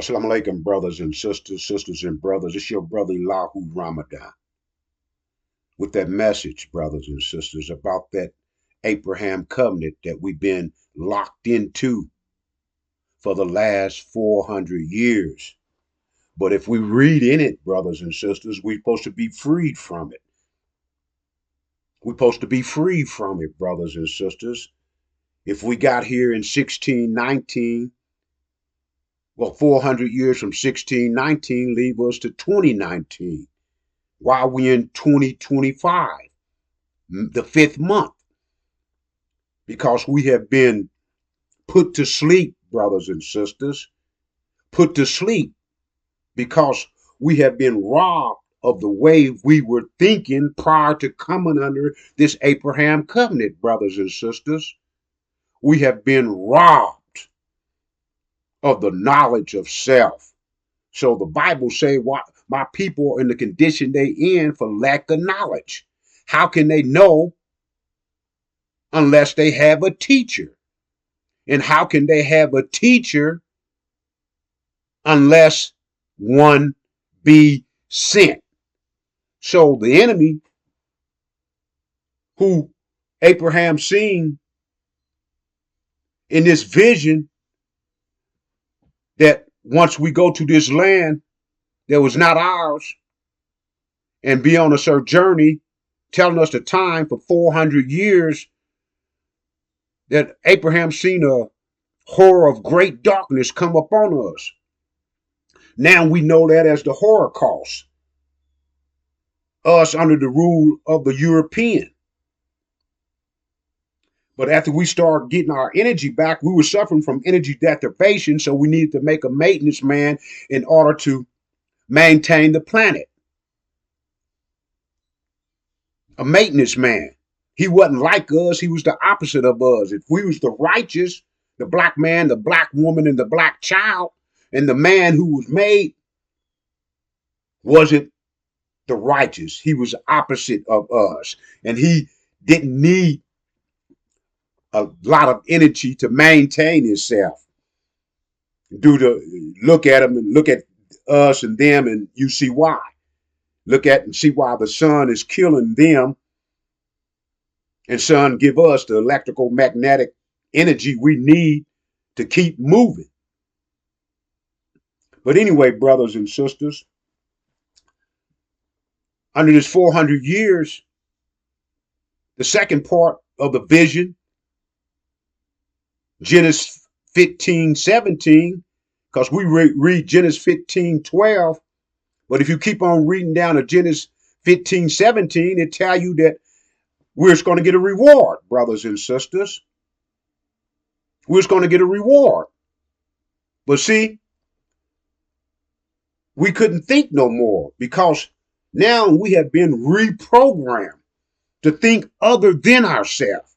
Assalamu alaikum, brothers and sisters, sisters and brothers. It's your brother Lahu Ramadan with that message, brothers and sisters, about that Abraham covenant that we've been locked into for the last 400 years. But if we read in it, brothers and sisters, we're supposed to be freed from it. We're supposed to be free from it, brothers and sisters. If we got here in 1619, well, 400 years from 1619 leave us to 2019. While we in 2025, the fifth month, because we have been put to sleep, brothers and sisters, put to sleep because we have been robbed of the way we were thinking prior to coming under this Abraham covenant, brothers and sisters. We have been robbed of the knowledge of self. So the Bible say, "Why my people are in the condition they in for lack of knowledge." How can they know unless they have a teacher? And how can they have a teacher unless one be sent? So the enemy who Abraham seen in this vision that once we go to this land that was not ours and be on a sojourning, telling us the time for 400 years, that Abraham seen a horror of great darkness come upon us. Now we know that as the Holocaust, us under the rule of the European. But after we started getting our energy back, we were suffering from energy deprivation, so we needed to make a maintenance man in order to maintain the planet. A maintenance man. He wasn't like us, he was the opposite of us. If we was the righteous, the black man, the black woman, and the black child, and the man who was made wasn't the righteous. He was opposite of us. And he didn't need a lot of energy to maintain himself. Do the look at him and look at us and them, and you see why. Look at and see why the sun is killing them, and sun give us the electrical magnetic energy we need to keep moving. But anyway, brothers and sisters, under this 400 years, the second part of the vision, Genesis 15:17, because we read Genesis 15:12, but if you keep on reading down to Genesis 15:17, it tell you that we're just going to get a reward, brothers and sisters. We're just going to get a reward. But see, we couldn't think no more because now we have been reprogrammed to think other than ourselves,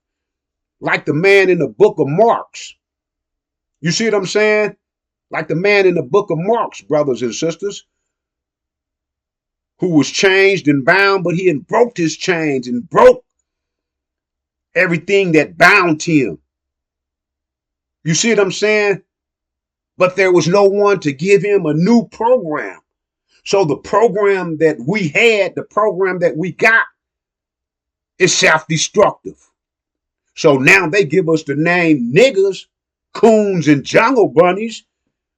like the man in the book of Marks. You see what I'm saying? Like the man in the book of Marks, brothers and sisters, who was changed and bound, but he had broke his chains and broke everything that bound him. You see what I'm saying? But there was no one to give him a new program. So the program that we had, the program that we got, is self-destructive. So now they give us the name niggers, coons, and jungle bunnies,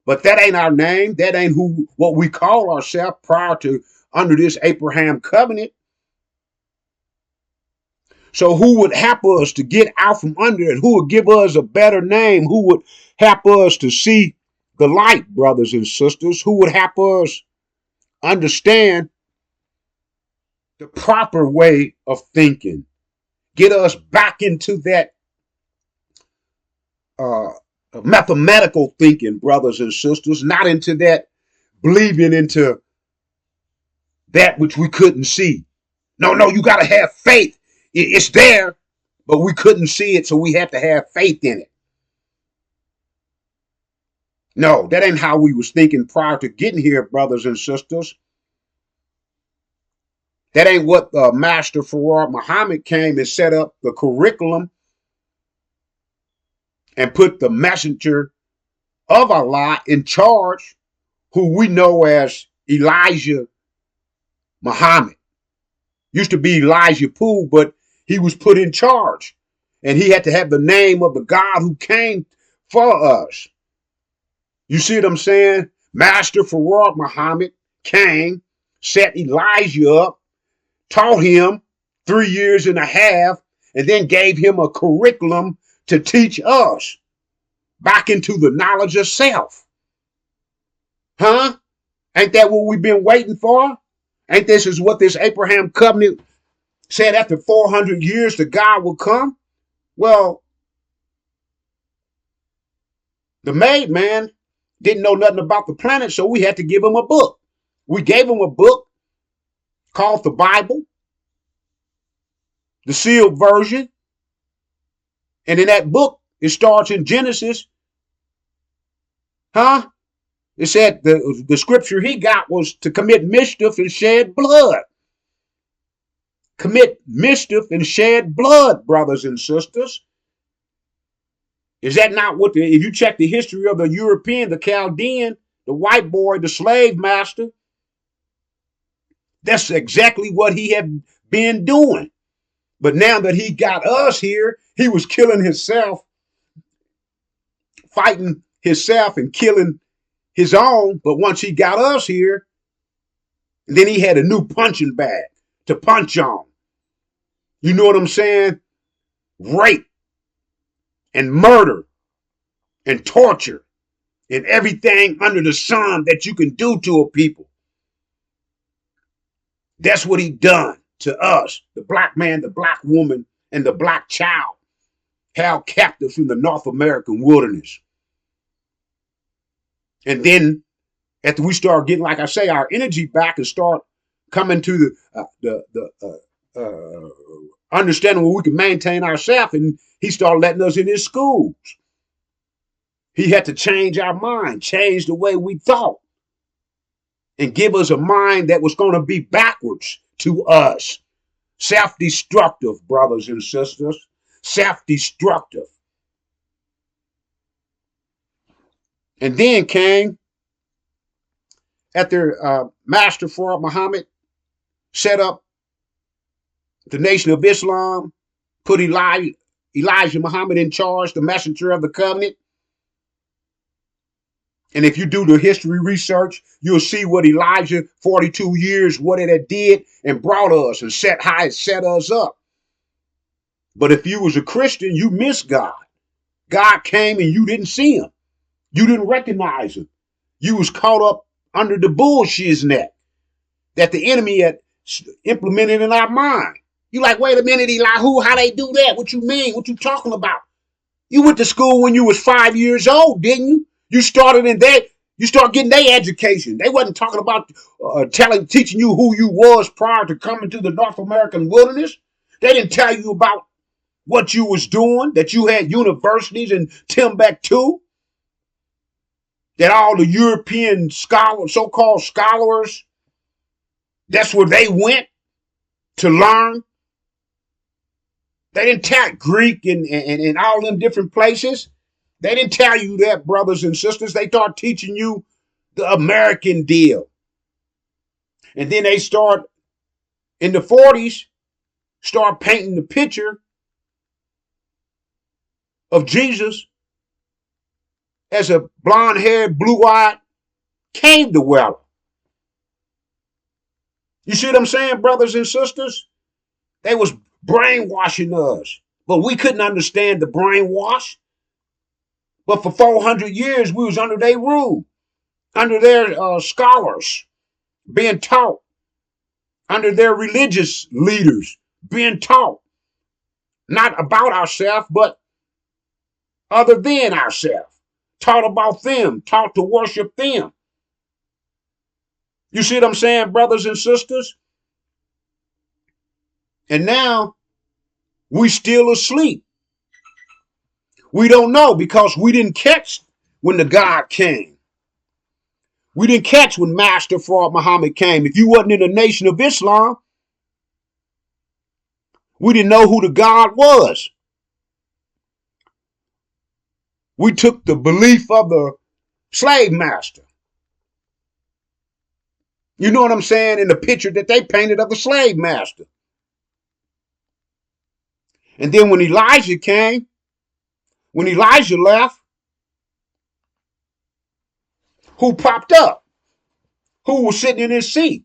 but that ain't our name. That ain't what we call ourselves prior to under this Abraham covenant. So who would help us to get out from under it? Who would give us a better name? Who would help us to see the light, brothers and sisters? Who would help us understand the proper way of thinking? Get us back into that mathematical thinking, brothers and sisters, not into that believing into that which we couldn't see. No, you got to have faith. It's there, but we couldn't see it, so we had to have faith in it. No, that ain't how we was thinking prior to getting here, brothers and sisters. That ain't what Master Farad Muhammad came and set up the curriculum and put the messenger of Allah in charge who we know as Elijah Muhammad. Used to be Elijah Poole, but he was put in charge. And he had to have the name of the God who came for us. You see what I'm saying? Master Farad Muhammad came, set Elijah up, taught him 3 years and a half, and then gave him a curriculum to teach us back into the knowledge of self. Huh? Ain't that what we've been waiting for? Ain't this is what this Abraham covenant said after 400 years the God will come? Well, the made man didn't know nothing about the planet, so we had to give him a book. We gave him a book called the Bible, the sealed version. And in that book, it starts in Genesis. Huh? It said the scripture he got was to commit mischief and shed blood. Commit mischief and shed blood, brothers and sisters. Is that not what if you check the history of the European, the Chaldean, the white boy, the slave master, that's exactly what he had been doing. But now that he got us here, he was killing himself, fighting himself and killing his own. But once he got us here, then he had a new punching bag to punch on. You know what I'm saying? Rape and murder and torture and everything under the sun that you can do to a people. That's what he done to us, the black man, the black woman, and the black child, held captives in the North American wilderness. And then after we start getting, like I say, our energy back and start coming to the understanding where we can maintain ourselves, and he started letting us in his schools. He had to change our mind, change the way we thought, and give us a mind that was going to be backwards to us. Self-destructive, brothers and sisters. Self-destructive. And then came, after Master Farad Muhammad set up the Nation of Islam, put Elijah Muhammad in charge, the messenger of the covenant. And if you do the history research, you'll see what Elijah, 42 years, what it had did and brought us and set how it set us up. But if you was a Christian, you missed God. God came and you didn't see him. You didn't recognize him. You was caught up under the bullshit's net that the enemy had implemented in our mind. You like, wait a minute, Eli, how they do that? What you mean? What you talking about? You went to school when you was 5 years old, didn't you? You started in that. You start getting their education. They wasn't talking about teaching you who you was prior to coming to the North American wilderness. They didn't tell you about what you was doing, that you had universities in Timbuktu, that all the European scholars, so-called scholars, that's where they went to learn. They didn't tell Greek and all them different places. They didn't tell you that, brothers and sisters. They start teaching you the American deal. And then they start, in the 40s, start painting the picture of Jesus as a blonde-haired, blue-eyed cave dweller. You see what I'm saying, brothers and sisters? They was brainwashing us. But we couldn't understand the brainwash. But for 400 years, we was under their rule, under their scholars, being taught, under their religious leaders, being taught, not about ourselves, but other than ourselves, taught about them, taught to worship them. You see what I'm saying, brothers and sisters? And now, we still asleep. We don't know because we didn't catch when the God came. We didn't catch when Master Farad Muhammad came. If you wasn't in the Nation of Islam, we didn't know who the God was. We took the belief of the slave master. You know what I'm saying? In the picture that they painted of the slave master. And then when Elijah came, when Elijah left, who popped up? Who was sitting in his seat?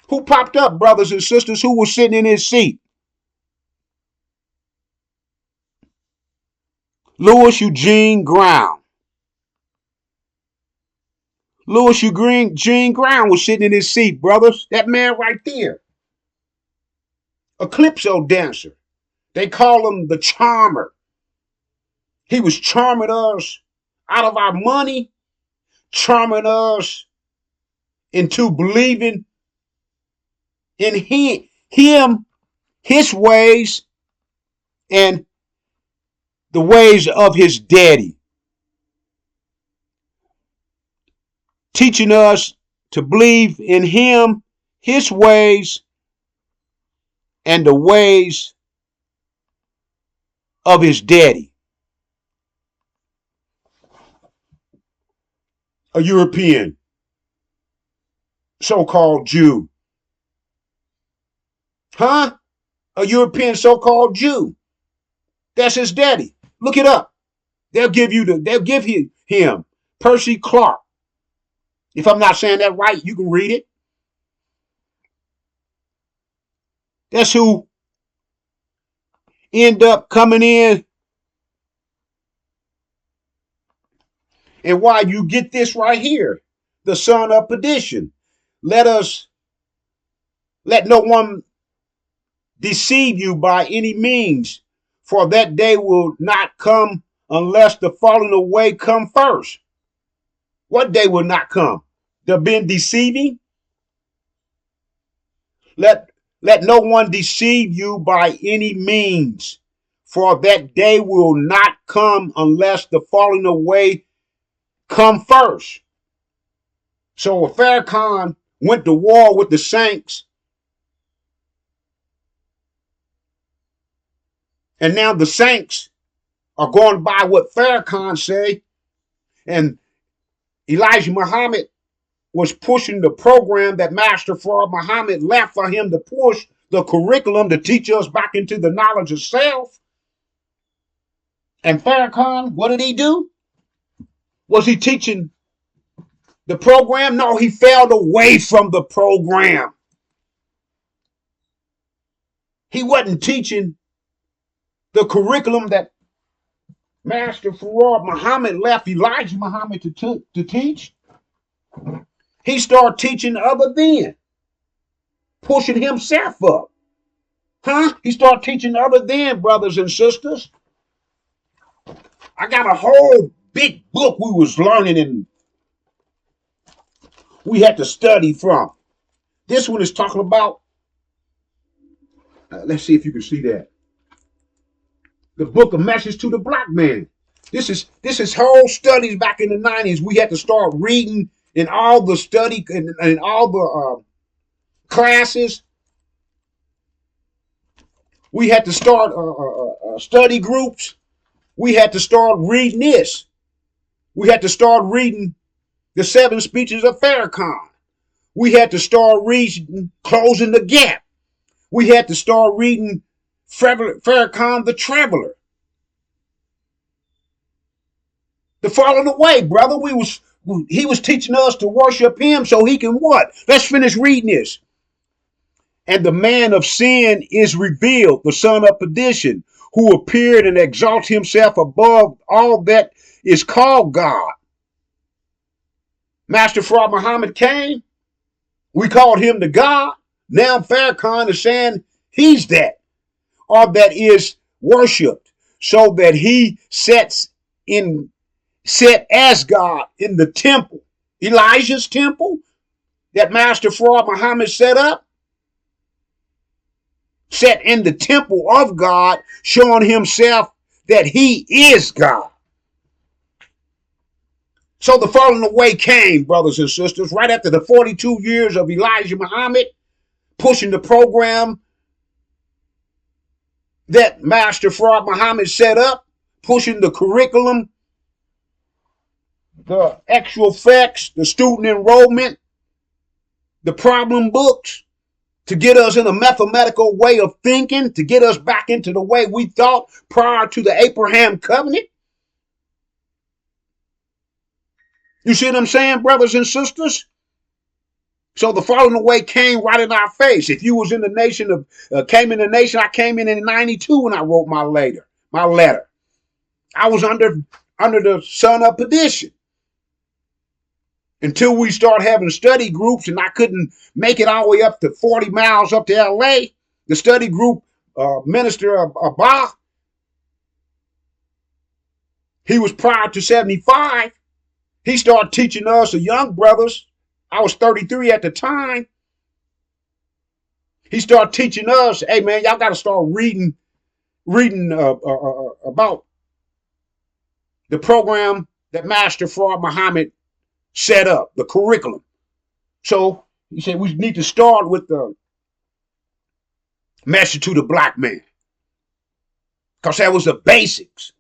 Who popped up, brothers and sisters? Who was sitting in his seat? Louis Eugene Brown. Louis Eugene Brown was sitting in his seat, brothers. That man right there. A calypso dancer. They call him the charmer. He was charming us out of our money, charming us into believing in him, his ways, and the ways of his daddy. Teaching us to believe in him, his ways, and the ways of his daddy. A European, so-called Jew. Huh? A European so-called Jew. That's his daddy. Look it up. They'll give him Percy Clark. If I'm not saying that right, you can read it. That's who end up coming in. And why you get this right here, the son of perdition. Let no one deceive you by any means, for that day will not come unless the falling away come first. What day will not come? The been deceiving? Let no one deceive you by any means, for that day will not come unless the falling away come first. So if Farrakhan went to war with the Saints, and now the Saints are going by what Farrakhan say, and Elijah Muhammad was pushing the program that Master Fard Muhammad left for him to push, the curriculum to teach us back into the knowledge of self. And Farrakhan, what did he do? Was he teaching the program? No, he fell away from the program. He wasn't teaching the curriculum that Master Fard Muhammad left Elijah Muhammad to teach. He started teaching other than, pushing himself up. Huh? He started teaching other than, brothers and sisters. I got a whole big book we was learning and we had to study from. This one is talking about, let's see if you can see that. The book of Message to the Blackman. This is whole studies back in the 90s. We had to start reading in all the study and all the classes. We had to start study groups. We had to start reading this. We had to start reading the 7 speeches of Farrakhan. We had to start reading Closing the Gap. We had to start reading Farrakhan the Traveler. The falling away, brother. He was teaching us to worship him so he can what? Let's finish reading this. And the man of sin is revealed, the son of perdition, who appeared and exalts himself above all that is called God. Master Fard Muhammad came. We called him the God. Now Farrakhan is saying he's that, or that is worshipped, so that he set as God in the temple, Elijah's temple that Master Fard Muhammad set up. Set in the temple of God, showing himself that he is God. So the falling away came, brothers and sisters, right after the 42 years of Elijah Muhammad pushing the program that Master Fard Muhammad set up, pushing the curriculum the actual facts, the student enrollment, the problem books, to get us in a mathematical way of thinking, to get us back into the way we thought prior to the Abraham covenant. You see what I'm saying, brothers and sisters? So the falling away came right in our face. If you was in the nation of came in the nation, I came in '92 when I wrote my letter. I was under the sun of perdition until we start having study groups, and I couldn't make it all the way up to 40 miles up to LA. The study group minister of Abba, he was prior to 75. He started teaching us, the young brothers. I was 33 at the time. He started teaching us, hey man, y'all got to start reading about the program that Master Fard Muhammad set up, the curriculum. So he said we need to start with the message to the black man, because that was the basics.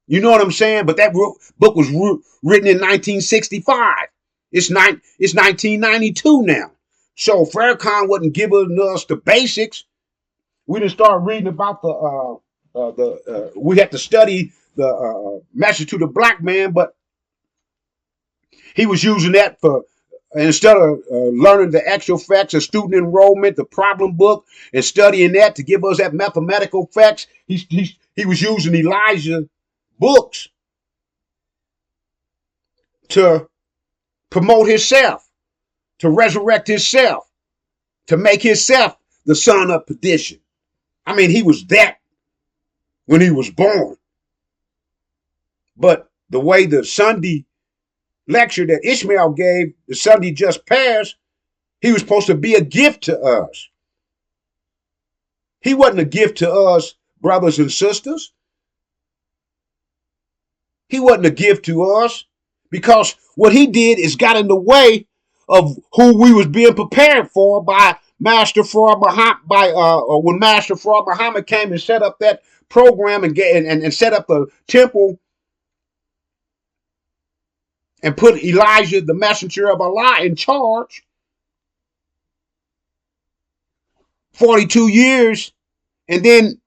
You know what I'm saying? But that book was written in 1965. It's 1992 now. So Farrakhan wasn't giving us the basics. We didn't start reading about we had to study the message to the black man, but he was using that for, instead of learning the actual facts of student enrollment, the problem book, and studying that to give us that mathematical facts, he was using Elijah books to promote himself, to resurrect himself, to make himself the son of perdition. I mean, he was that when he was born. But the way the Sunday lecture that Ishmael gave, the Sunday just passed, he was supposed to be a gift to us. He wasn't a gift to us, brothers and sisters. He wasn't a gift to us, because what he did is got in the way of who we was being prepared for by Master Fard Muhammad. When Master Fard Muhammad came and set up that program and set up the temple and put Elijah, the messenger of Allah, in charge. 42 years, and then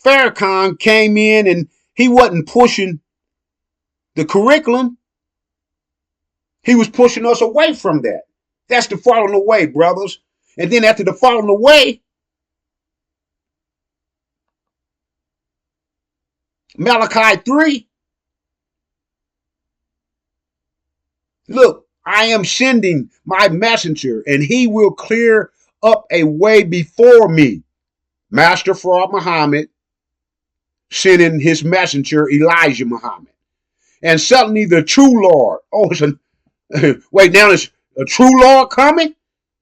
Farrakhan came in and he wasn't pushing the curriculum. He was pushing us away from that. That's the falling away, brothers. And then after the falling away, Malachi 3, look, I am sending my messenger, and he will clear up a way before me. Master Fard Muhammad sending his messenger Elijah Muhammad. And suddenly the true Lord, wait, now there's a true Lord coming?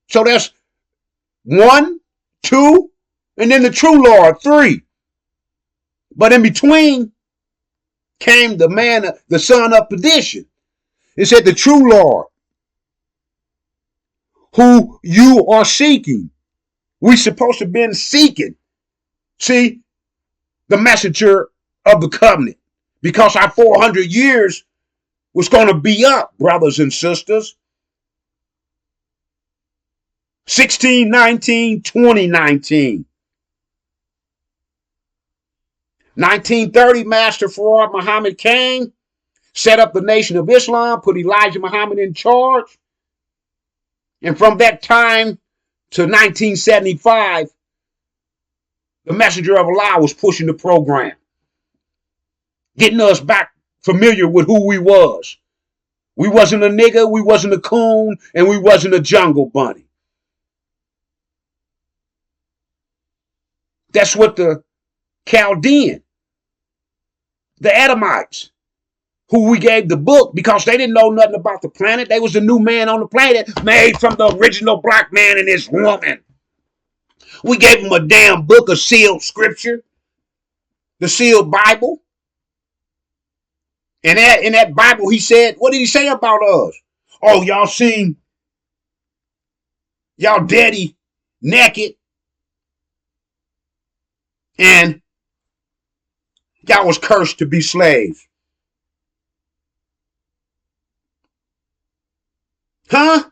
So that's 1, 2, and then the true Lord, 3. But in between came the man, the son of perdition. It said the true Lord, who you are seeking. We supposed to have been seeking. See, the messenger of the covenant. Because our 400 years was going to be up, brothers and sisters. 1619, 2019. 1930, Master Fard Muhammad came, set up the Nation of Islam, put Elijah Muhammad in charge. And from that time to 1975, the messenger of Allah was pushing the program, getting us back familiar with who we was. We wasn't a nigger, we wasn't a coon, and we wasn't a jungle bunny. That's what the Chaldean, the Edomites, who we gave the book, because they didn't know nothing about the planet. They was the new man on the planet, made from the original black man and his woman. We gave them a damn book of sealed scripture, the sealed Bible. And in that Bible, he said, what did he say about us? Oh, y'all seen y'all daddy naked, and y'all was cursed to be slaves. Huh?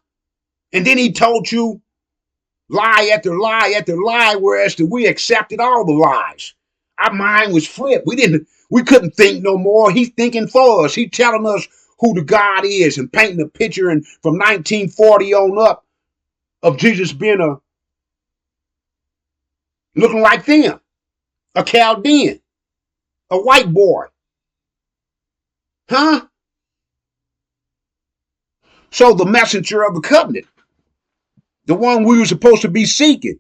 And then he told you lie after lie after lie, whereas we accepted all the lies. Our mind was flipped. We couldn't think no more. He's thinking for us. He's telling us who the God is and painting a picture and from 1940 on up of Jesus being looking like them, a Chaldean, a white boy. Huh? So the messenger of the covenant, the one we were supposed to be seeking,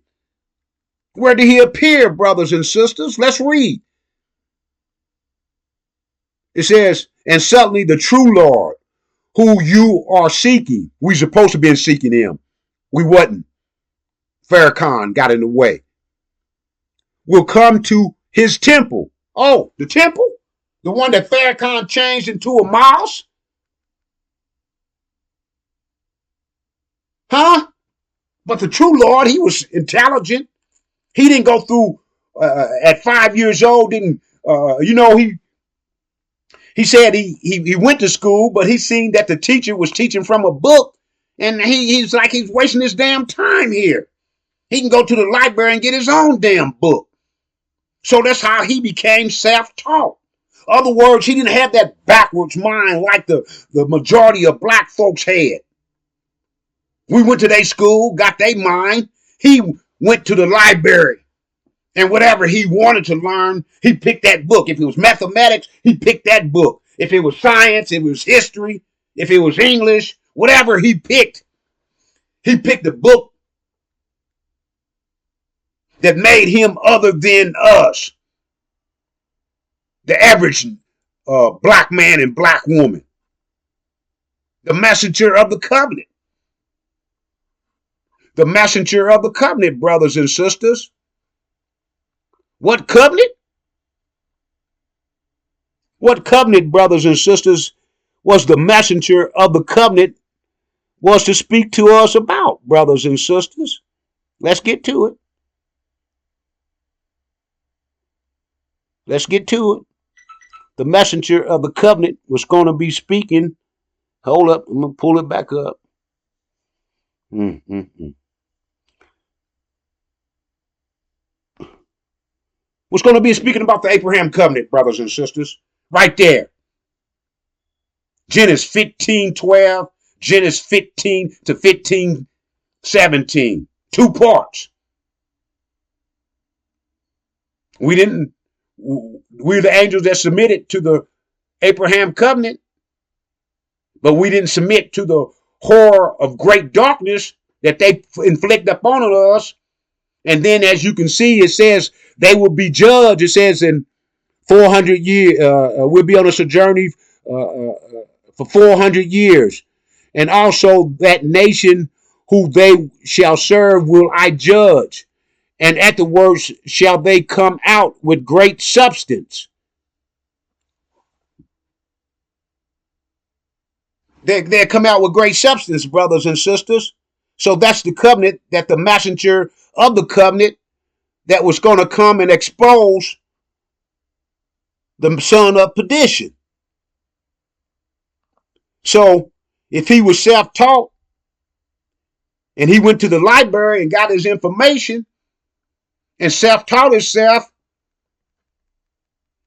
where did he appear, brothers and sisters? Let's read. It says, and suddenly the true Lord, who you are seeking, we supposed to be seeking him. We wasn't. Farrakhan got in the way. Will come to his temple. Oh, the temple? The one that Farrakhan changed into a mosque? Huh? But the true Lord, he was intelligent. He didn't go through at 5 years old. Didn't he said he went to school, but he seen that the teacher was teaching from a book, and he's like he's wasting his damn time here. He can go to the library and get his own damn book. So that's how he became self-taught. In other words, he didn't have that backwards mind like the majority of black folks had. We went to their school, got their mind. He went to the library. And whatever he wanted to learn, he picked that book. If it was mathematics, he picked that book. If it was science, it was history. If it was English, whatever he picked the book that made him other than us, the average black man and black woman, the messenger of the covenant. The messenger of the covenant, brothers and sisters. What covenant? What covenant, brothers and sisters, was the messenger of the covenant was to speak to us about, brothers and sisters? Let's get to it. Let's get to it. The messenger of the covenant was going to be speaking. Hold up, I'm going to pull it back up. Was going to be speaking about the Abraham covenant, brothers and sisters. Right there. Genesis 15:12, Genesis 15 to 15:17. 2 parts. We're the angels that submitted to the Abraham covenant, but we didn't submit to the horror of great darkness that they inflict upon us. And then, as you can see, it says they will be judged. It says in 400 years, we'll be on a sojourn for 400 years. And also that nation who they shall serve will I judge. And afterwards shall they come out with great substance. They come out with great substance, brothers and sisters. So that's the covenant, that the messenger of the covenant that was going to come and expose the son of perdition. So if he was self-taught and he went to the library and got his information and self-taught himself,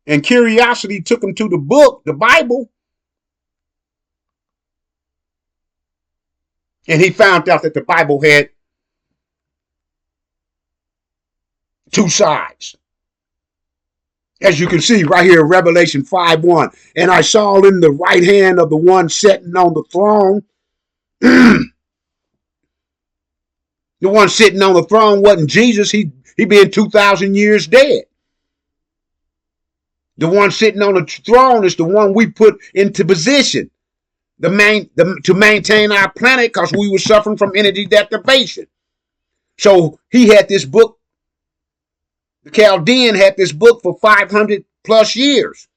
and curiosity took him to the book, the Bible, and he found out that the Bible had 2 sides. As you can see right here in Revelation 5:1. And I saw in the right hand of the one sitting on the throne. The one sitting on the throne wasn't Jesus. He been 2,000 years dead. The one sitting on the throne is the one we put into position to maintain our planet, because we were suffering from energy deprivation. So he had this book. The Chaldean had this book for 500 plus years.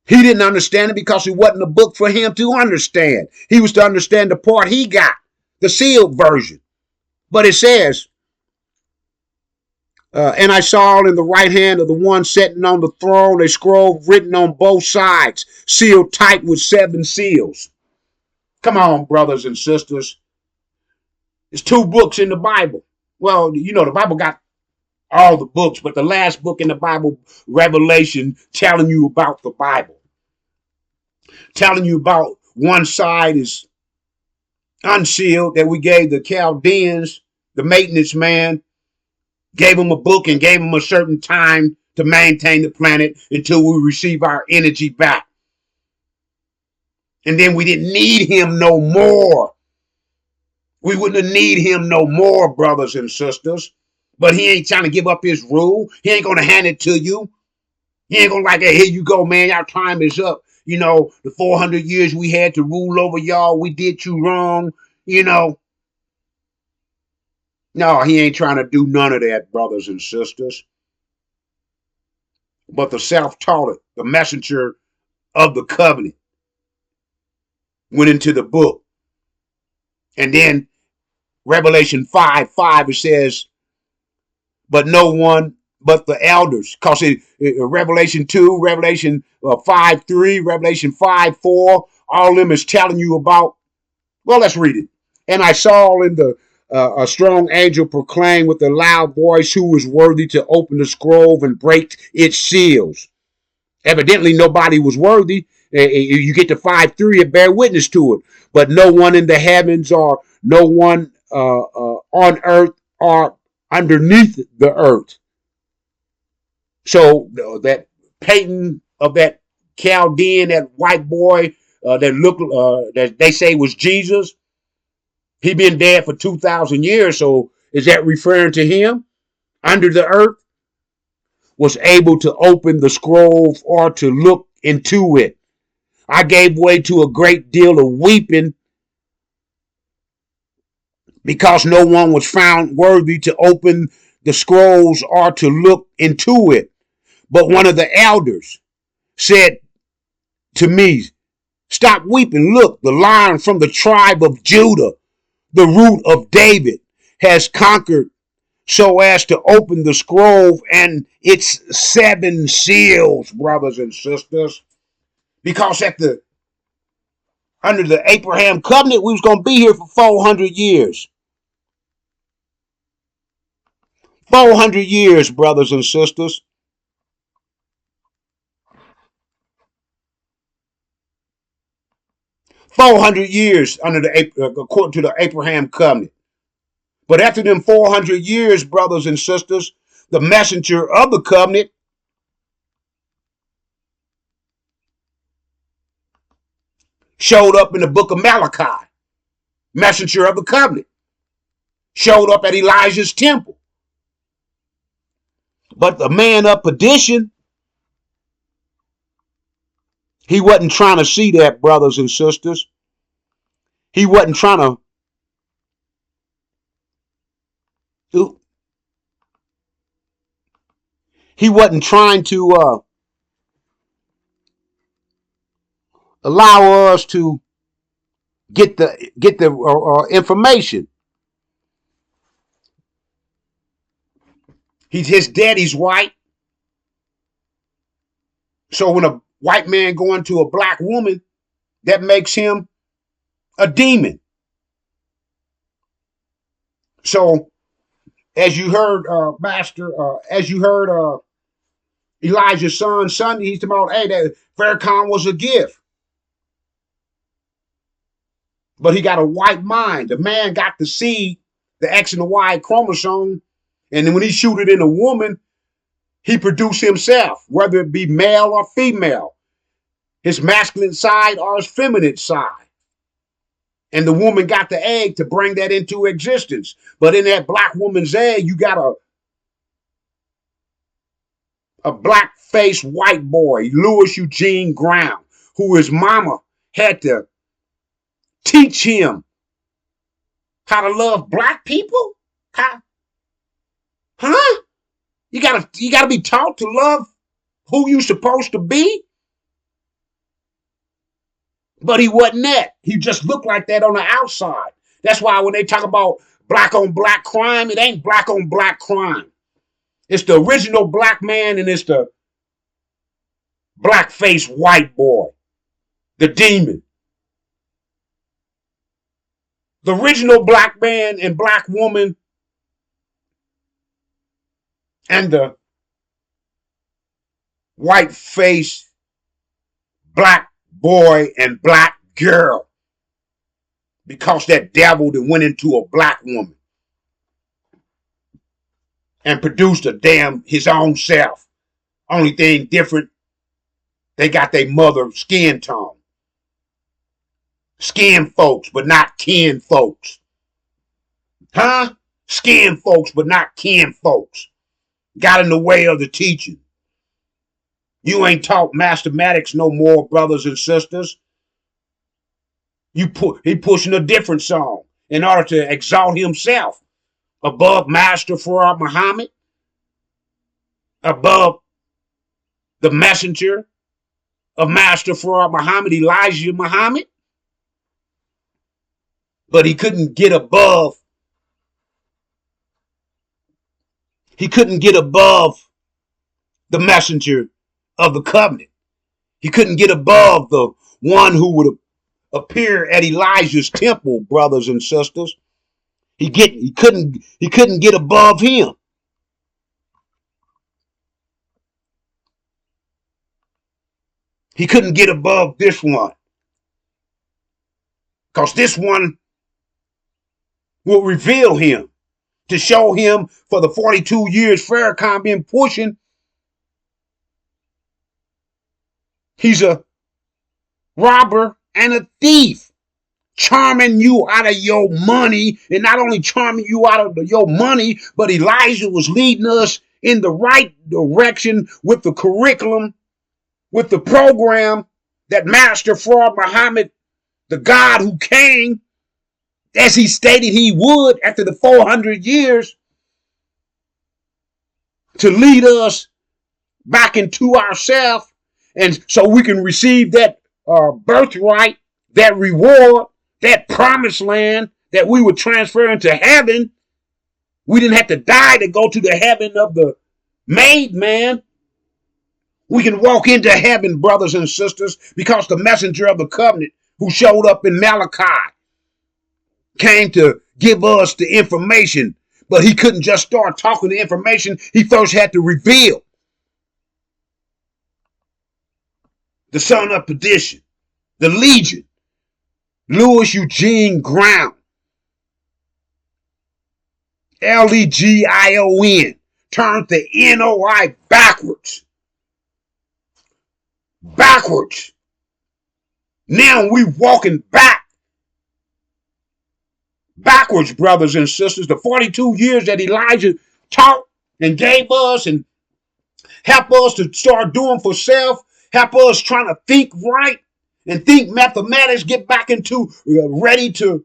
He didn't understand it because it wasn't a book for him to understand. He was to understand the part he got, the sealed version. But it says, and I saw in the right hand of the one sitting on the throne a scroll written on both sides, sealed tight with 7 seals. Come on, brothers and sisters. There's two books in the Bible. Well, the Bible got all the books, but the last book in the Bible, Revelation, telling you about the Bible, telling you about one side is unsealed that we gave the Chaldeans, the maintenance man, gave them a book and gave them a certain time to maintain the planet until we receive our energy back. And then we didn't need him no more. We wouldn't need him no more, brothers and sisters. But he ain't trying to give up his rule. He ain't going to hand it to you. He ain't going to hey, here you go, man. Our time is up. The 400 years we had to rule over y'all, we did you wrong. No, he ain't trying to do none of that, brothers and sisters. But the self-taught, the messenger of the covenant, went into the book. And then Revelation 5:5, it says, but no one but the elders. Because Revelation 2, Revelation 5:3, Revelation 5:4, all of them is telling you about, well, let's read it. And I saw in the a strong angel proclaim with a loud voice, who is worthy to open the scroll and break its seals. Evidently, nobody was worthy. You get to 5:3, it bear witness to it. But no one in the heavens or no one on earth or underneath the earth. So that painting of that Chaldean, that white boy that they say was Jesus, he been dead for 2,000 years. So is that referring to him? Under the earth, was able to open the scroll or to look into it. I gave way to a great deal of weeping because no one was found worthy to open the scrolls or to look into it. But one of the elders said to me, stop weeping. Look, the Lion from the tribe of Judah, the root of David, has conquered so as to open the scroll and its 7 seals, brothers and sisters. Because under the Abraham covenant, we was going to be here for 400 years. 400 years, brothers and sisters. 400 years according to the Abraham covenant. But after them 400 years, brothers and sisters, the messenger of the covenant showed up in the book of Malachi. Messenger of the covenant showed up at Elijah's temple. But the man of perdition, he wasn't trying to see that, brothers and sisters. He wasn't trying to allow us to get the information. His daddy's white. So when a white man go into a black woman, that makes him a demon. So as you heard, as you heard Elijah's son Sunday, he's talking about, hey, that Farrakhan was a gift. But he got a white mind. The man got to see the X and the Y chromosome. And then when he shoot it in a woman, he produced himself, whether it be male or female, his masculine side or his feminine side. And the woman got the egg to bring that into existence. But in that black woman's egg, you got a black-faced white boy, Louis Eugene Brown, who his mama had to teach him how to love black people? Huh? You gotta be taught to love who you supposed to be? But he wasn't that. He just looked like that on the outside. That's why when they talk about black on black crime, it ain't black on black crime. It's the original black man and it's the black-faced white boy, the demon. The original black man and black woman and the white face black boy and black girl, because that devil that went into a black woman and produced a damn his own self. Only thing different, they got their mother skin tone. Skin folks, but not kin folks. Huh? Skin folks, but not kin folks. Got in the way of the teaching. You ain't taught mathematics no more, brothers and sisters. He pushing a different song in order to exalt himself above Master Farad Muhammad, above the messenger of Master Farad Muhammad, Elijah Muhammad. But he couldn't get above. He couldn't get above the messenger of the covenant. He couldn't get above the one who would appear at Elijah's temple, brothers and sisters. He couldn't get above him. He couldn't get above this one. Because this one will reveal him, to show him for the 42 years Farrakhan been pushing. He's a robber and a thief, charming you out of your money, and not only charming you out of your money, but Elijah was leading us in the right direction with the curriculum, with the program that Master Farad Muhammad, the God who came, as he stated he would after the 400 years, to lead us back into ourselves, and so we can receive that birthright, that reward, that promised land that we would transfer into heaven. We didn't have to die to go to the heaven of the made man. We can walk into heaven, brothers and sisters, because the messenger of the covenant who showed up in Malachi came to give us the information, but he couldn't just start talking the information. He first had to reveal the son of perdition, the legion, Louis Eugene Brown, Legion, turned the NOI backwards. Backwards. Now we walking backwards, brothers and sisters. The 42 years that Elijah taught and gave us and help us to start doing for self, help us trying to think right and think mathematics, get back into ready to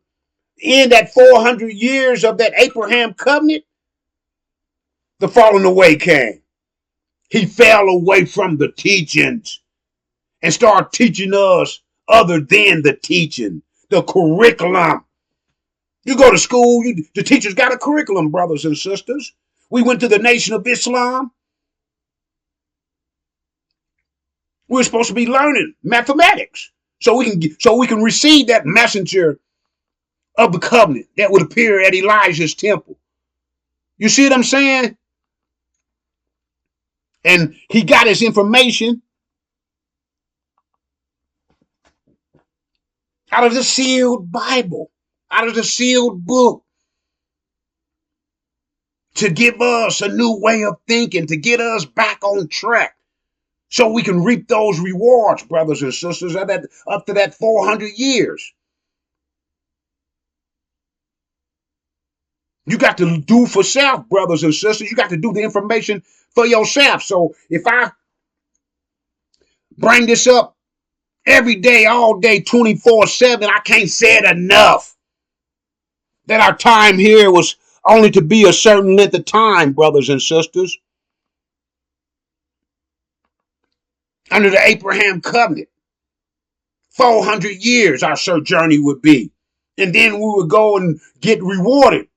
end that 400 years of that Abraham covenant. The falling away came. He fell away from the teachings and started teaching us other than the teaching, the curriculum. You go to school, the teachers got a curriculum, brothers and sisters. We went to the Nation of Islam. We're supposed to be learning mathematics so we can receive that messenger of the covenant that would appear at Elijah's temple. You see what I'm saying? And he got his information out of the sealed Bible, out of the sealed book, to give us a new way of thinking, to get us back on track so we can reap those rewards, brothers and sisters, up to that 400 years. You got to do for self, brothers and sisters. You got to do the information for yourself. So if I bring this up every day, all day, 24/7, I can't say it enough that our time here was only to be a certain length of time, brothers and sisters. Under the Abraham covenant, 400 years our sojourning would be. And then we would go and get rewarded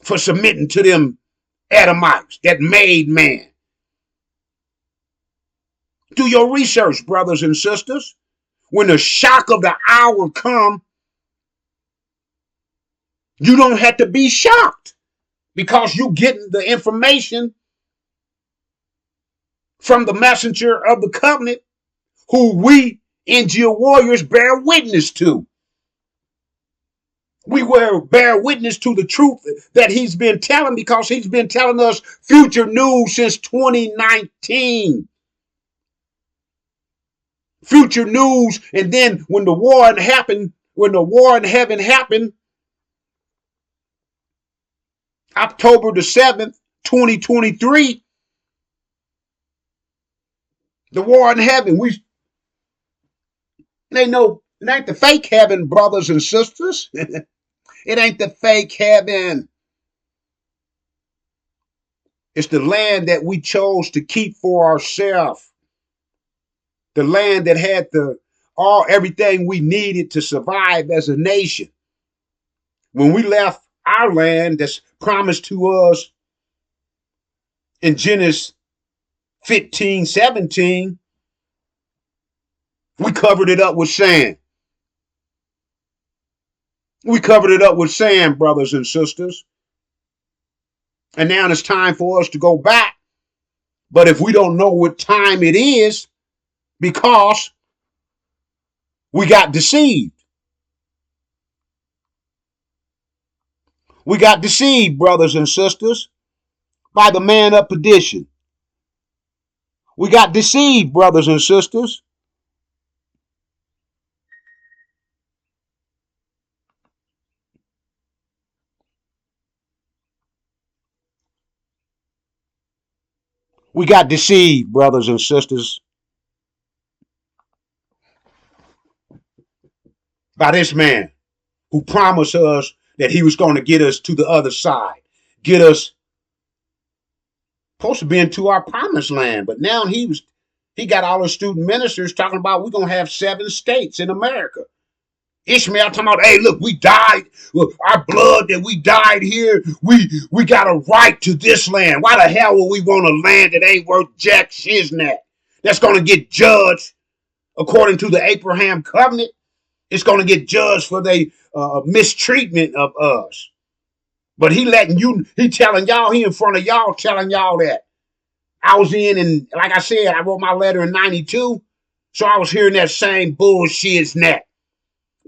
for submitting to them Edomites, that made man. Do your research, brothers and sisters. When the shock of the hour come, You don't have to be shocked because you getting the information from the messenger of the covenant who we NGO warriors bear witness to. We will bear witness to the truth that he's been telling because he's been telling us future news since 2019. Future news. And then when the war in heaven happened, October the 7th, 2023, the war in heaven, it ain't the fake heaven, brothers and sisters. It ain't the fake heaven. It's the land that we chose to keep for ourselves. The land that had everything we needed to survive as a nation. When we left our land that's promised to us in Genesis 15:17, we covered it up with sand. We covered it up with sand, brothers and sisters. And now it's time for us to go back. But if we don't know what time it is, because we got deceived. We got deceived, brothers and sisters, by the man of perdition. We got deceived, brothers and sisters. We got deceived, brothers and sisters, by this man who promised us that he was going to get us to the other side, get us supposed to be into our promised land. But now he got all the student ministers talking about we're going to have 7 states in America. Ishmael talking about, hey, look, we died. Look, our blood that we died here, we got a right to this land. Why the hell would we want a land that ain't worth jack shiznat? That's going to get judged according to the Abraham covenant. It's going to get judged for the mistreatment of us. But he telling y'all, he in front of y'all telling y'all that. I was and like I said, I wrote my letter in 92. So I was hearing that same bullshit snap.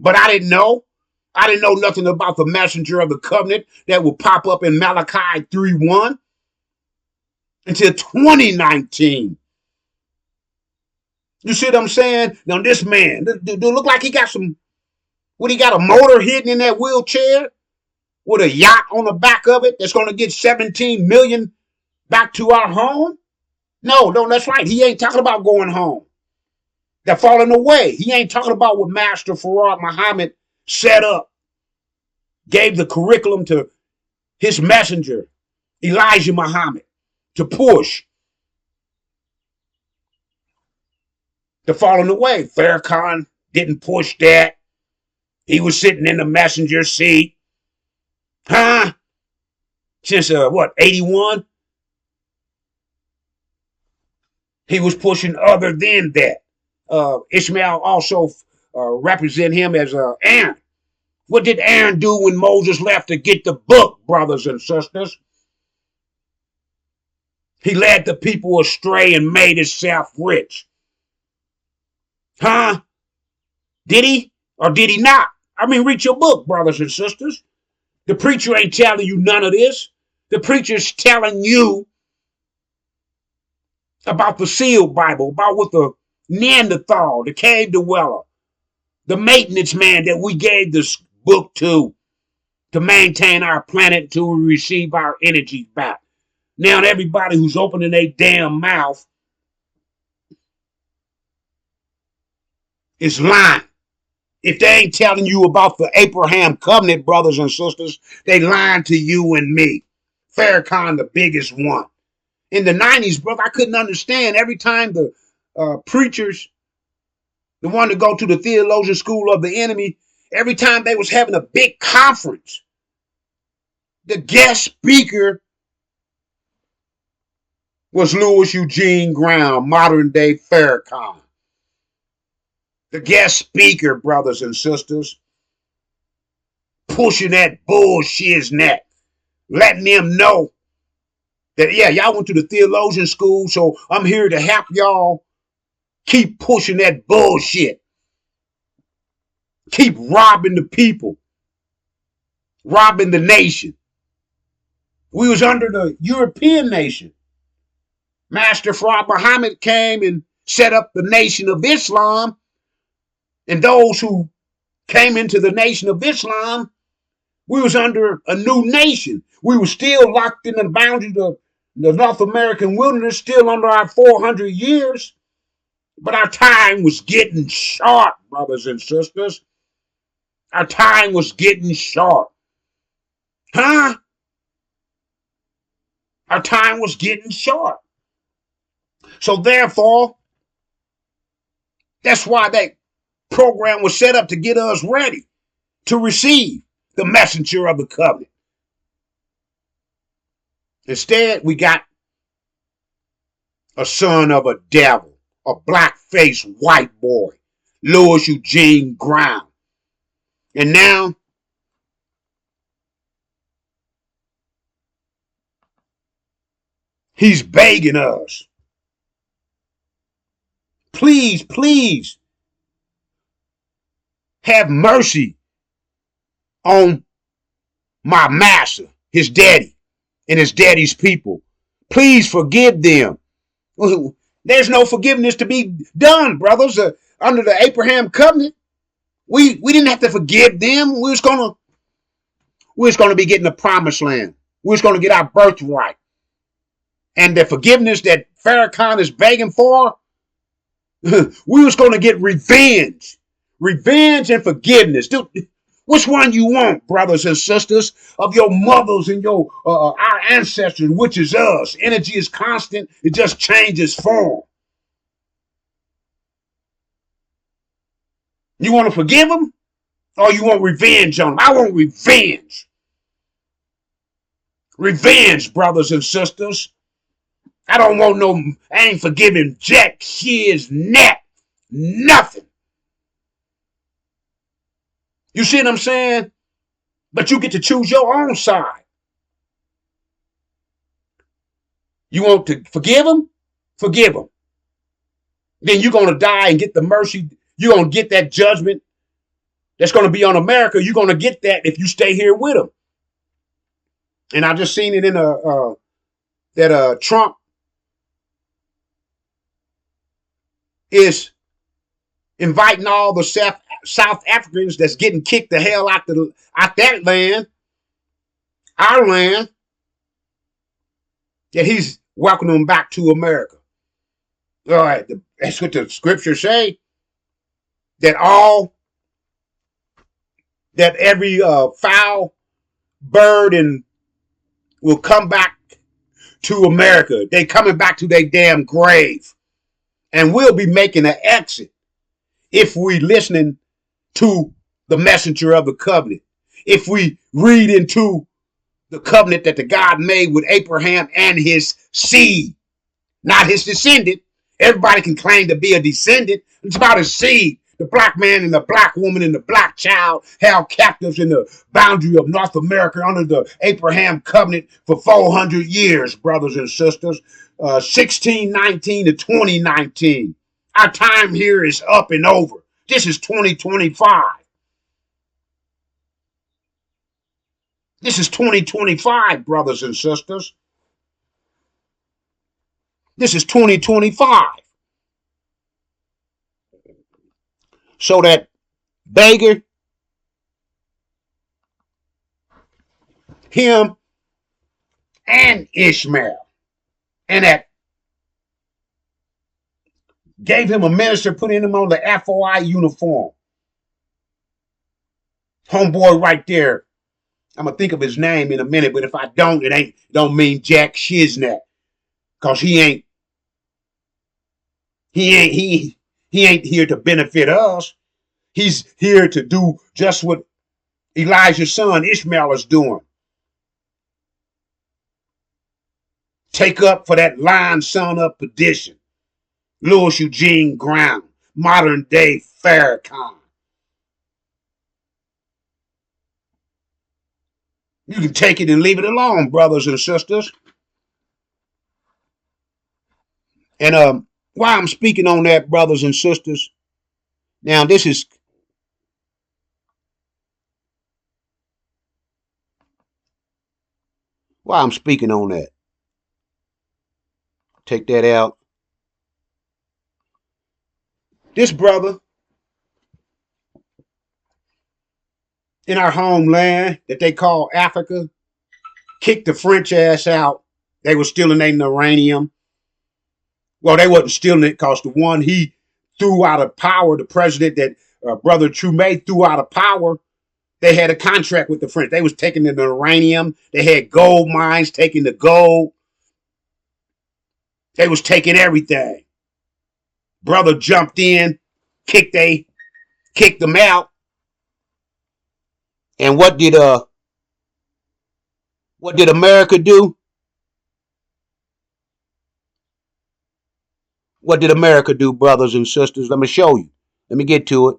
But I didn't know. I didn't know nothing about the messenger of the covenant that will pop up in Malachi 3:1 until 2019. You see what I'm saying? Now this man, do look like he got he got a motor hidden in that wheelchair with a yacht on the back of it that's going to get 17 million back to our home? No, that's right. He ain't talking about going home. They're falling away. He ain't talking about what Master Farad Muhammad set up, gave the curriculum to his messenger, Elijah Muhammad, to push. They're falling away. Farrakhan didn't push that. He was sitting in the messenger seat. Huh? Since, 81? He was pushing other than that. Ishmael also represent him as Aaron. What did Aaron do when Moses left to get the book, brothers and sisters? He led the people astray and made himself rich. Huh? Did he? Or did he not? I mean, read your book, brothers and sisters. The preacher ain't telling you none of this. The preacher's telling you about the sealed Bible, about what the Neanderthal, the cave dweller, the maintenance man that we gave this book to maintain our planet until we receive our energy back. Now everybody who's opening their damn mouth is lying. If they ain't telling you about the Abraham covenant, brothers and sisters, they lying to you and me. Farrakhan, the biggest one. In the 90s, brother, I couldn't understand every time the preachers, the one to go to the theologian school of the enemy, every time they was having a big conference, the guest speaker was Louis Eugene Graham, modern day Farrakhan. The guest speaker, brothers and sisters, pushing that bullshit's neck, letting them know that, yeah, y'all went to the theologian school, so I'm here to help y'all keep pushing that bullshit. Keep robbing the people, robbing the nation. We was under the European nation. Master Farad Muhammad came and set up the Nation of Islam, and those who came into the Nation of Islam, we was under a new nation. We were still locked in the boundaries of the North American wilderness, still under our 400 years. But our time was getting short, brothers and sisters. Our time was getting short. Huh? Our time was getting short. So therefore, that's why that program was set up, to get us ready to receive the messenger of the covenant. Instead, we got a son of a devil, a black-faced white boy, Louis Eugene Brown. And now, he's begging us, please, please, have mercy on my master, his daddy, and his daddy's people. Please forgive them. There's no forgiveness to be done, brothers. Under the Abraham covenant, we didn't have to forgive them. We was gonna be getting the promised land. We was gonna get our birthright. And the forgiveness that Farrakhan is begging for, we was gonna get revenge. Revenge and forgiveness. Dude, which one you want, brothers and sisters, of your mothers and your our ancestors, which is us? Energy is constant. It just changes form. You want to forgive them, or you want revenge on them? I want revenge. Revenge, brothers and sisters. I don't want no, I ain't forgiving jack shit's net. Nothing. You see what I'm saying? But you get to choose your own side. You want to forgive them? Forgive them. Then you're going to die and get the mercy. You're going to get that judgment that's going to be on America. You're going to get that if you stay here with them. And I just seen it in that Trump is inviting all the South Africans that's getting kicked the hell out that land, our land, that he's welcoming them back to America. All right, that's what the scriptures say. That every foul bird and will come back to America. They coming back to their damn grave, and we'll be making an exit if we listening to the messenger of the covenant. If we read into the covenant that the God made with Abraham and his seed, not his descendant. Everybody can claim to be a descendant. It's about his seed. The black man and the black woman and the black child held captives in the boundary of North America under the Abraham covenant for 400 years, brothers and sisters. 1619 to 2019. Our time here is up and over. This is 2025. This is 2025, brothers and sisters. This is 2025. So that beggar, him, and Ishmael, and that gave him a minister, put him on the FOI uniform. Homeboy right there. I'm gonna think of his name in a minute, but if I don't, it don't mean Jack Shiznat. Cause he ain't here to benefit us. He's here to do just what Elijah's son Ishmael is doing. Take up for that lying son of perdition. Louis Eugene Brown, modern day Farrakhan. You can take it and leave it alone, brothers and sisters. And why I'm speaking on that, brothers and sisters, now this is why I'm speaking on that. Take that out. This brother in our homeland that they call Africa kicked the French ass out. They were stealing their uranium. Well, they wasn't stealing it because the one he threw out of power, the president that Brother Truman threw out of power, they had a contract with the French. They was taking the uranium. They had gold mines, taking the gold. They was taking everything. Brother jumped in, kicked them out. And what did America do? What did America do, brothers and sisters? Let me show you. Let me get to it.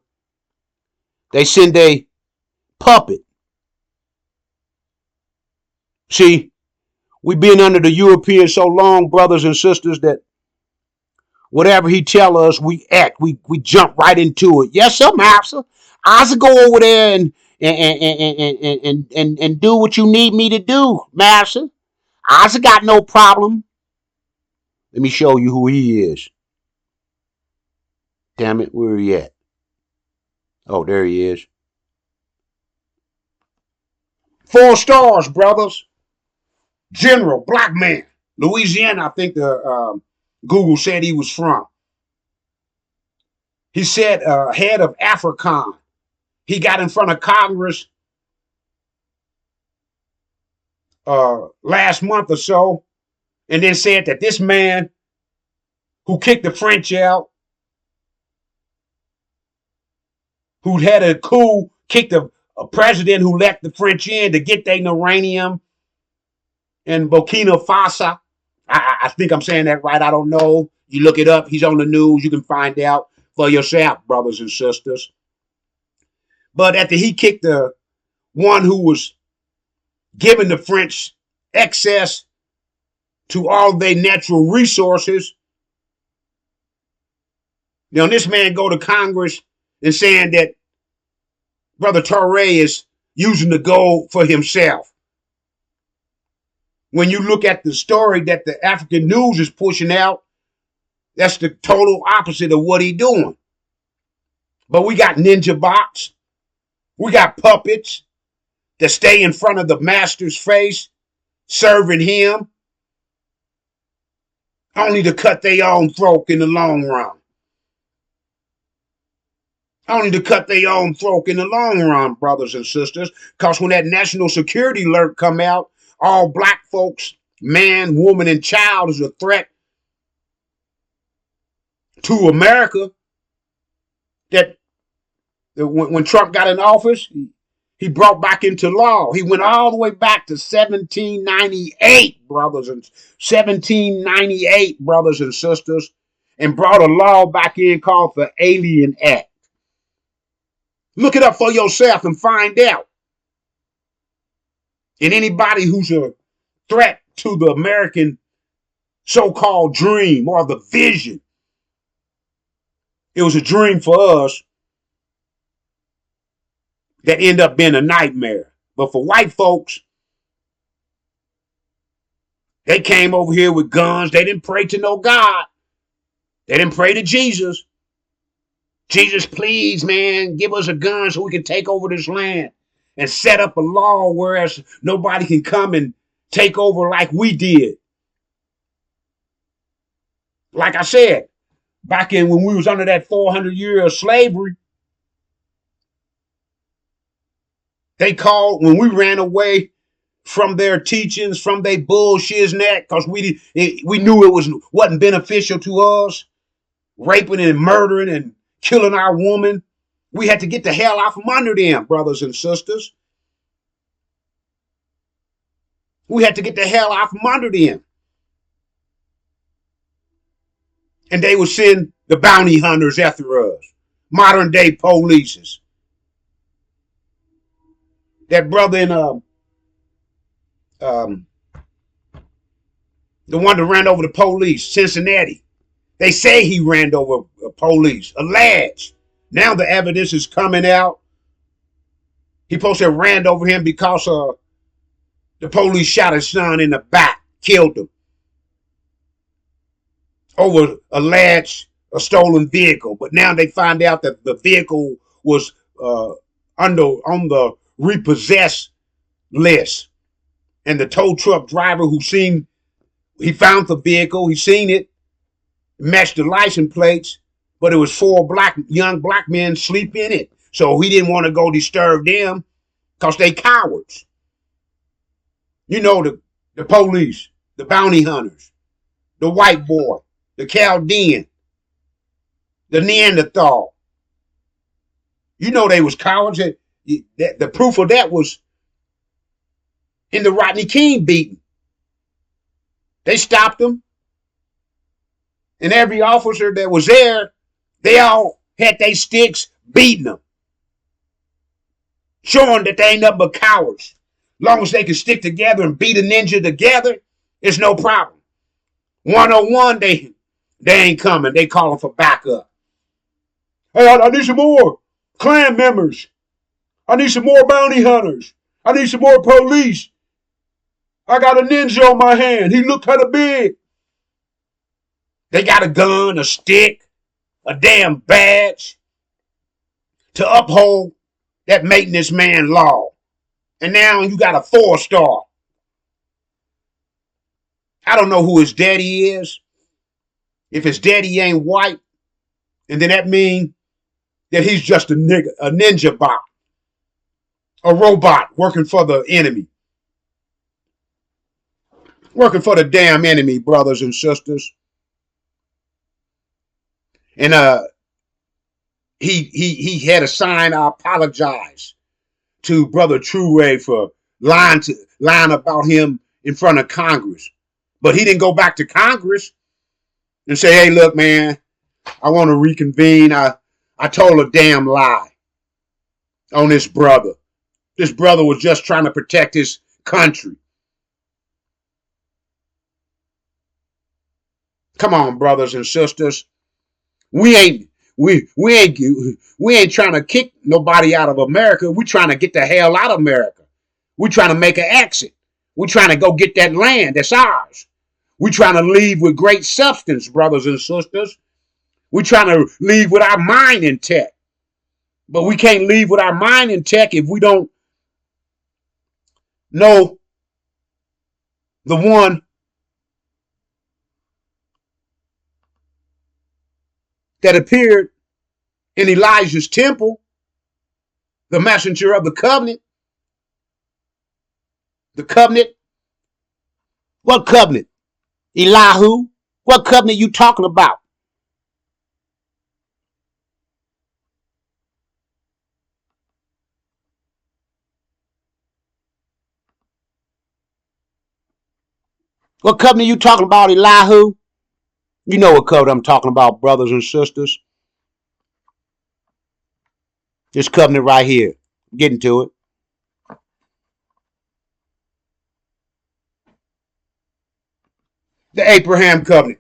They send a puppet. See, we've been under the Europeans so long, brothers and sisters, that whatever he tell us, we act. We jump right into it. Yes, sir, master. I should go over there and do what you need me to do, master. I should got no problem. Let me show you who he is. Damn it, where he at? Oh, there he is. 4 stars, brothers. General Blackman, Louisiana. I think the Google said he was from. He said head of AFRICOM. He got in front of Congress last month or so, and then said that this man who kicked the French out, who had a coup, kicked a president who let the French in to get their uranium in Burkina Faso. I think I'm saying that right. I don't know. You look it up. He's on the news. You can find out for yourself, brothers and sisters. But after he kicked the one who was giving the French access to all their natural resources, this man go to Congress and saying that Brother Torre is using the gold for himself. When you look at the story that the African news is pushing out, that's the total opposite of what he's doing. But we got ninja bots. We got puppets that stay in front of the master's face, serving him, only to cut their own throat in the long run. Only to cut their own throat in the long run, brothers and sisters. Because when that national security alert come out, all black folks, man, woman, and child is a threat to America. That when Trump got in office, he brought back into law. He went all the way back to 1798, brothers and 1798, brothers and sisters, and brought a law back in called the Alien Act. Look it up for yourself and find out. And anybody who's a threat to the American so-called dream or the vision, it was a dream for us that ended up being a nightmare. But for white folks, they came over here with guns. They didn't pray to no God. They didn't pray to Jesus. Jesus, please, man, give us a gun so we can take over this land and set up a law whereas nobody can come and take over like we did. Like I said, back in when we was under that 400 years of slavery, they called, when we ran away from their teachings, from their bullshit, because we knew it wasn't beneficial to us, raping and murdering and killing our woman. We had to get the hell out from under them, brothers and sisters. We had to get the hell out from under them. And they would send the bounty hunters after us, modern day polices. That brother in um, the one that ran over the police, Cincinnati. They say he ran over police, alleged. Now the evidence is coming out. He supposed to have ran over him because the police shot his son in the back, killed him over alleged a stolen vehicle. But now they find out that the vehicle was on the repossessed list, and the tow truck driver he found the vehicle, he seen it, matched the license plates, but it was four young black men sleep in it. So he didn't want to go disturb them because they cowards. You know, the police, the bounty hunters, the white boy, the Chaldean, the Neanderthal. You know they was cowards. The proof of that was in the Rodney King beating. They stopped them. And every officer that was there, they all had their sticks beating them. Showing that they ain't nothing but cowards. Long as they can stick together and beat a ninja together, it's no problem. 101, they ain't coming. They calling for backup. Hey, I need some more Klan members. I need some more bounty hunters. I need some more police. I got a ninja on my hand. He looked kind of big. They got a gun, a stick, a damn badge to uphold that maintenance man law. And now you got a 4-star. I don't know who his daddy is. If his daddy ain't white, and then that means that he's just a ninja bot, a robot working for the enemy. Working for the damn enemy, brothers and sisters. And he had a sign, I apologize to Brother True for lying about him in front of Congress. But he didn't go back to Congress and say, hey, look, man, I want to reconvene. I told a damn lie on this brother. This brother was just trying to protect his country. Come on, brothers and sisters. We ain't trying to kick nobody out of America. We trying to get the hell out of America. We trying to make an exit. We trying to go get that land that's ours. We trying to leave with great substance, brothers and sisters. We trying to leave with our mind intact. But we can't leave with our mind intact if we don't know the one that appeared in Elijah's temple, the messenger of the covenant. The covenant. What covenant? Elihu? What covenant you talking about? What covenant you talking about, Elihu? You know what covenant I'm talking about, brothers and sisters. This covenant right here. Getting to it. The Abraham covenant.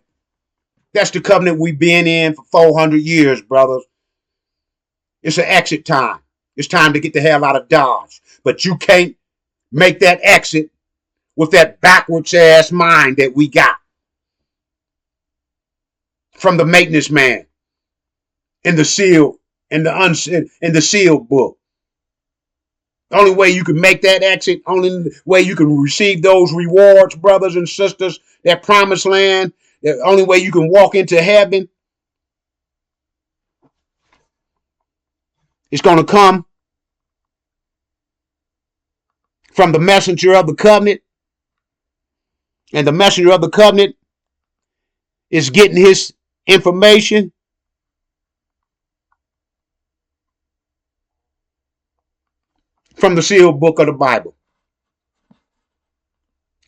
That's the covenant we've been in for 400 years, brothers. It's an exit time. It's time to get the hell out of Dodge. But you can't make that exit with that backwards ass mind that we got from the maintenance man in the seal in the sealed book. The only way you can make that exit, only way you can receive those rewards, brothers and sisters, that promised land, the only way you can walk into heaven is going to come from the messenger of the covenant. And the messenger of the covenant is getting his information from the sealed book of the Bible.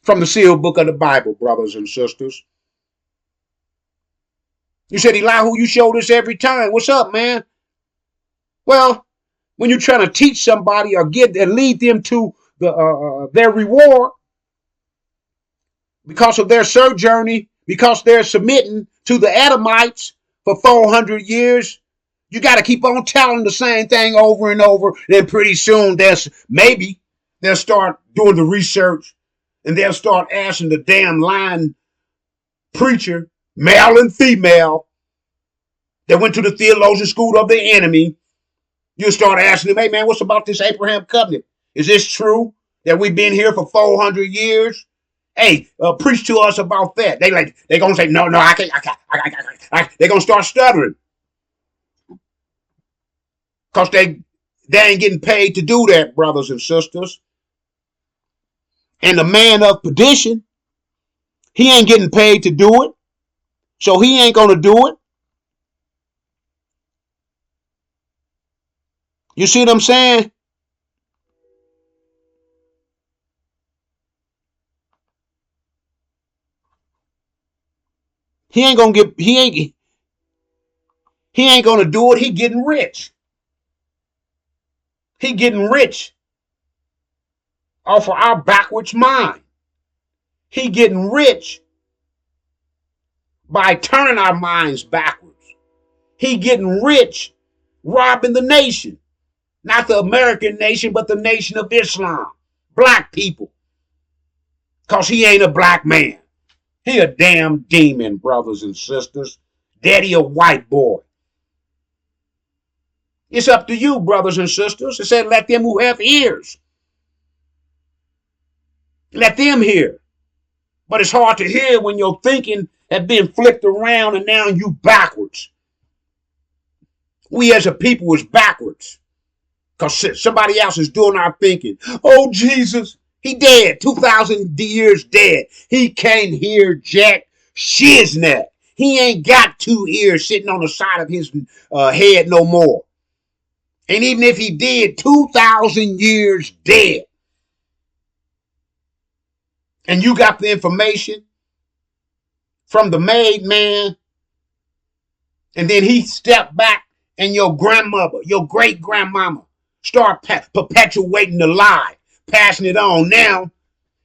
From the sealed book of the Bible, brothers and sisters. You said, Elihu, you show this every time. What's up, man? Well, when you're trying to teach somebody or give and lead them to their reward, because of their sojourning, because they're submitting to the Edomites for 400 years. You got to keep on telling the same thing over and over. Then pretty soon maybe they'll start doing the research and they'll start asking the damn lying preacher, male and female, that went to the theologian school of the enemy. You'll start asking them, hey man, what's about this Abraham covenant? Is this true that we've been here for 400 years? Hey, preach to us about that. They gonna say, no, I can't. They're gonna start stuttering. Because they ain't getting paid to do that, brothers and sisters. And the man of perdition, he ain't getting paid to do it. So he ain't going to do it. You see what I'm saying? He ain't going to do it. He getting rich. He getting rich off of our backwards mind. He getting rich by turning our minds backwards. He getting rich robbing the nation. Not the American nation, but the nation of Islam. Black people. Because he ain't a black man. He a damn demon, brothers and sisters. Daddy a white boy. It's up to you, brothers and sisters. It said, let them who have ears. Let them hear. But it's hard to hear when your thinking has been flipped around and now you backwards. We as a people is backwards. Because somebody else is doing our thinking. Oh, Jesus, he dead. 2,000 years dead. He can't hear jack shiznit. He ain't got two ears sitting on the side of his head no more. And even if he did, 2,000 years dead. And you got the information from the made man. And then he stepped back and your grandmother, your great grandmama, start perpetuating the lie, passing it on. Now,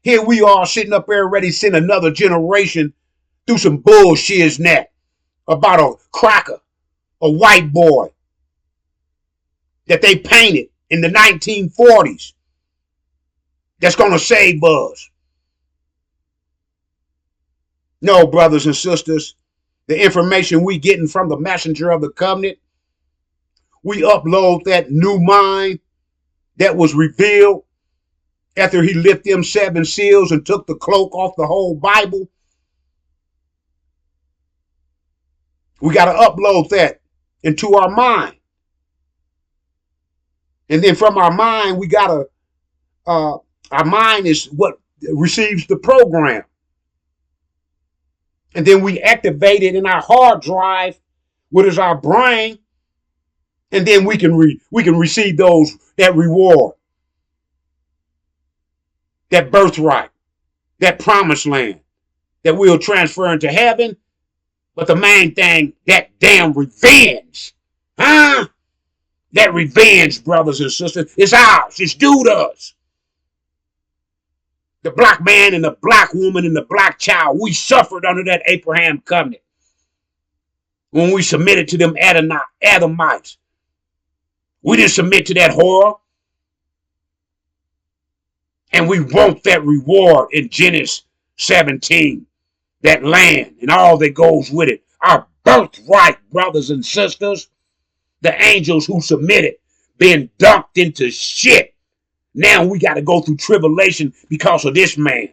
here we are sitting up there ready to send another generation through some bullshit net about a cracker, a white boy that they painted in the 1940s that's going to save us. No, brothers and sisters, the information we getting from the messenger of the covenant, we upload that new mind that was revealed after he lifted them 7 seals and took the cloak off the whole Bible. We got to upload that into our mind. And then from our mind, we got to, our mind is what receives the program. And then we activate it in our hard drive, which is our brain. And then we can receive that reward, that birthright, that promised land that we'll transfer into heaven. But the main thing, that damn revenge. Huh? That revenge, brothers and sisters, is ours. It's due to us. The black man and the black woman and the black child, we suffered under that Abraham covenant. When we submitted to them Edomites. We didn't submit to that horror. And we want that reward in Genesis 17. That land and all that goes with it. Our birthright, brothers and sisters. The angels who submitted, being dumped into shit. Now we got to go through tribulation because of this man.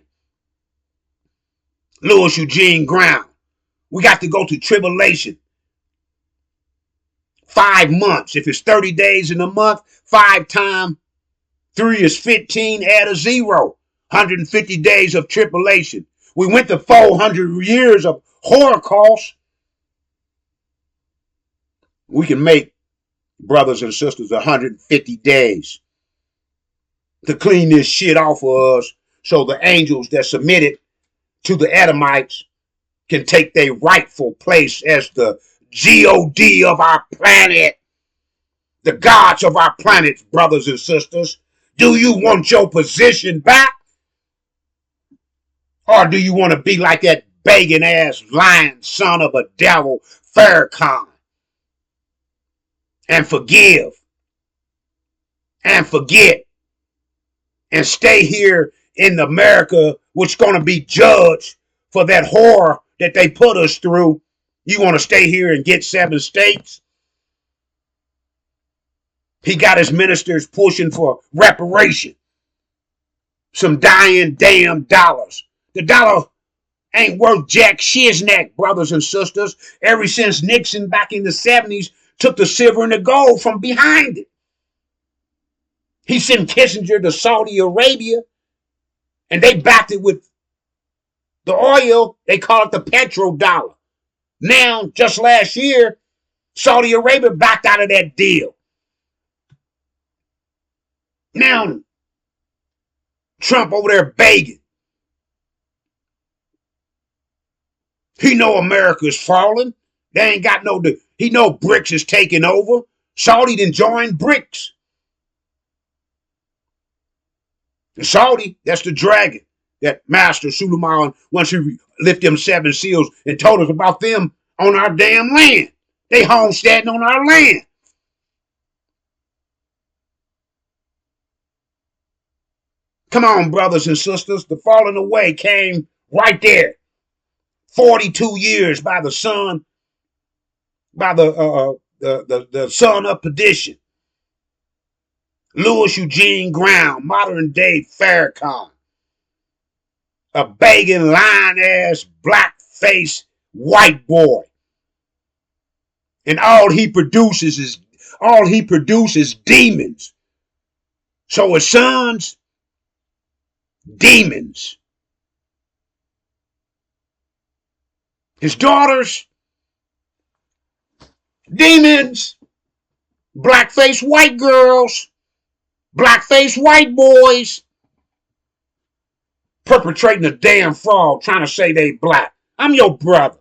Louis Eugene Brown. We got to go through tribulation. 5 months. If it's 30 days in a month, 5 times 3 is 15, add a 0. 150 days of tribulation. We went to 400 years of Holocaust. We can make, brothers and sisters, 150 days to clean this shit off of us so the angels that submitted to the Edomites can take their rightful place as the God of our planet. The gods of our planet, brothers and sisters. Do you want your position back? Or do you want to be like that begging ass lying son of a devil, Farrakhan, and forgive and forget and stay here in America, which is going to be judged for that horror that they put us through? You want to stay here and get 7 states? He got his ministers pushing for reparation. Some dying damn dollars. The dollar ain't worth jack shizneck, brothers and sisters. Ever since Nixon back in the 70s took the silver and the gold from behind it. He sent Kissinger to Saudi Arabia, and they backed it with the oil. They call it the petrodollar. Now, just last year, Saudi Arabia backed out of that deal. Now, Trump over there begging. He know America's falling. They ain't got no. He know BRICS is taking over. Saudi done joined BRICS. And Saudi, that's the dragon that Master Suleiman, once he lifted them 7 seals and told us about them on our damn land. They homesteading on our land. Come on, brothers and sisters. The falling away came right there. 42 years by the son, by the son of perdition. Louis Eugene Brown, modern day Farrakhan. A begging, lying ass, black face white boy. And all he produces is demons. So his sons, demons. His daughters, demons. Blackface white girls, blackface white boys, perpetrating a damn fraud, trying to say they black. I'm your brother,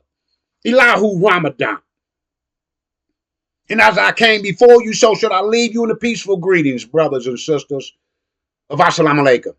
Elihu Ramadan. And as I came before you, so should I leave you in the peaceful greetings, brothers and sisters of Assalamu Alaikum.